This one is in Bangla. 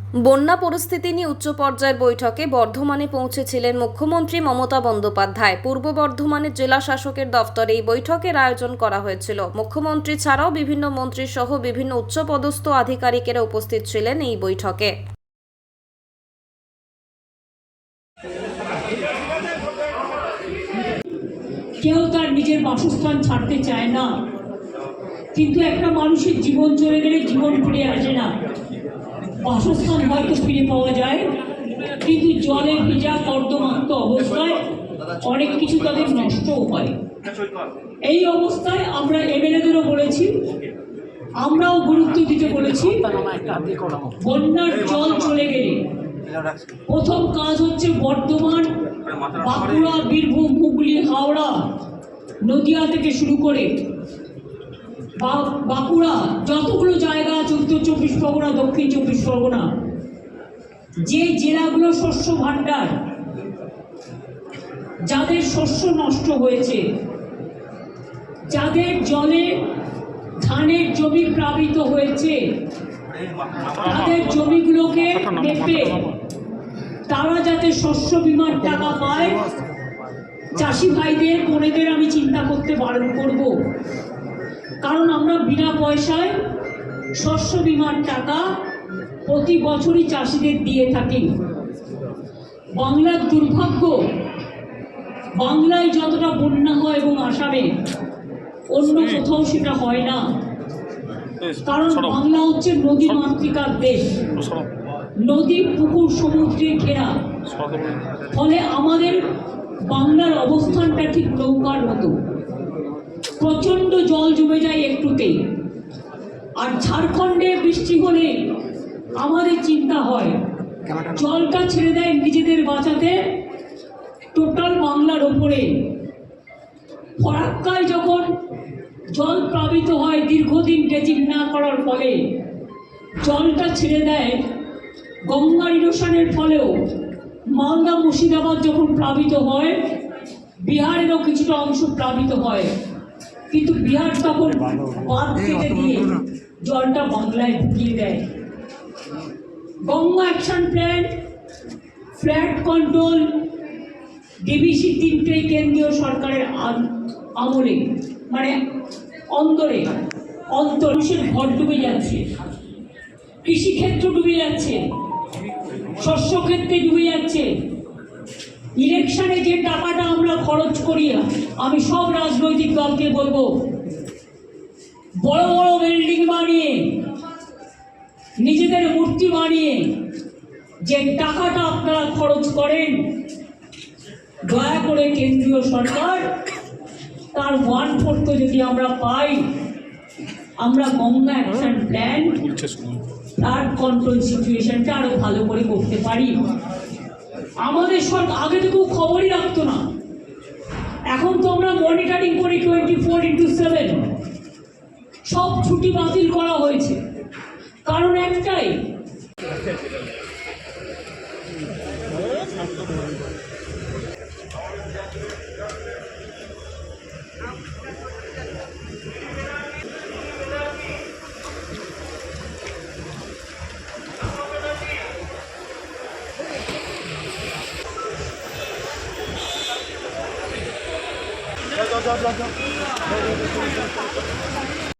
বন্যা পরিস্থিতি নিয়ে উচ্চ পর্যায়ের বৈঠকে বর্ধমানে পৌঁছেছিলেন মুখ্যমন্ত্রী মমতা বন্দ্যোপাধ্যায়। পূর্ব বর্ধমানের জেলা শাসকের দফতরে এই বৈঠকের আয়োজন করা হয়েছিল। মুখ্যমন্ত্রী ছাড়াও বিভিন্ন মন্ত্রী সহ বিভিন্ন উচ্চপদস্থ আধিকারিকেরা উপস্থিত ছিলেন এই বৈঠকে। কেউ তার নিজের বাসস্থান ছাড়তে চায় না, কিন্তু একটা মানুষের জীবন চলে গেলে জীবন ফিরে আসে না। বাসস্থান হয়তো ফিরে পাওয়া যায়, কিন্তু জলে ভিজা কর্দমাক্ত অবস্থায় অনেক কিছু তাদের নষ্টও হয়। এই অবস্থায় আমরা এমএলএদেরও বলেছি, আমরাও গুরুত্ব দিতে বলেছি, বন্যার জল চলে গেলে প্রথম কাজ হচ্ছে বর্ধমান, বাঁকুড়া, বীরভূম, হুগলি, হাওড়া, নদিয়া থেকে শুরু করে বাঁকুড়া, যতগুলো জায়গা আছে, উত্তর 24 পরগনা, দক্ষিণ 24 পরগনা, যে জেলাগুলো শস্য ভাণ্ডার, যাদের শস্য নষ্ট হয়েছে, যাদের জলে ধানের জমি প্লাবিত হয়েছে, তাদের জমিগুলোকে মেপে তারা যাতে শস্য বীমার টাকা পায়, চাষি ভাইদের বোনেদের আমি চিন্তা করতে বারণ করব। কারণ আমরা বিনা পয়সায় শস্য বীমার টাকা প্রতি বছরই চাষিদের দিয়ে থাকি। বাংলার দুর্ভাগ্য, বাংলায় যতটা বন্যা হয় এবং আসামে অন্য কোথাও সেটা হয় না। কারণ বাংলা হচ্ছে নদী মাতৃকার দেশ, নদী, পুকুর, সমুদ্রে ঘেরা। ফলে আমাদের বাংলার অবস্থানটা ঠিক নৌকার মতো, প্রচণ্ড জল জমে যায় একটুতেই। আর ঝাড়খণ্ডে বৃষ্টি হলে আমাদের চিন্তা হয়, জলটা ছেড়ে দেয় নিজেদের বাঁচাতে টোটাল বাংলার ওপরে। ফরাক্কায় যখন জল প্লাবিত হয়, দীর্ঘদিন ড্রেজিং না করার ফলে জলটা ছেড়ে দেয়, গঙ্গার ইরোশনের ফলেও মালদা, মুর্শিদাবাদ যখন প্লাবিত হয়, বিহারেরও কিছুটা অংশ প্লাবিত হয়, কিন্তু বিহার তখন বাঁধ কেটে দিয়ে জলটা বাংলায় ঢুকিয়ে দেয়। Ganga action plan, ফ্ল্যাড control, DBC, তিনটেই কেন্দ্রীয় সরকারের আমলে, মানে অন্তরে মানুষের ঘর ডুবে যাচ্ছে, কৃষিক্ষেত্র ডুবে যাচ্ছে, শস্য ক্ষেত্রে ডুবে যাচ্ছে। ইলেকশনে যে টাকাটা আমরা খরচ করি, আমি সব রাজনৈতিক দলকে বলবো, বড় বড় বিল্ডিং বানিয়ে, নিজেদের মূর্তি বানিয়ে যে টাকাটা আপনারা খরচ করেন, দয়া করে কেন্দ্রীয় সরকার তার 1/4 যদি আমরা পাই, আমরা Ganga action plan, flood control সিচুয়েশনটা আরো ভালো করে করতে পারি। আমাদের সরকার আগে তো কেউ খবরই রাখতো না, এখন তো আমরা মনিটরিং করি 24/7। সব ছুটি বাতিল করা হয়েছে, কারণ একটাই, जा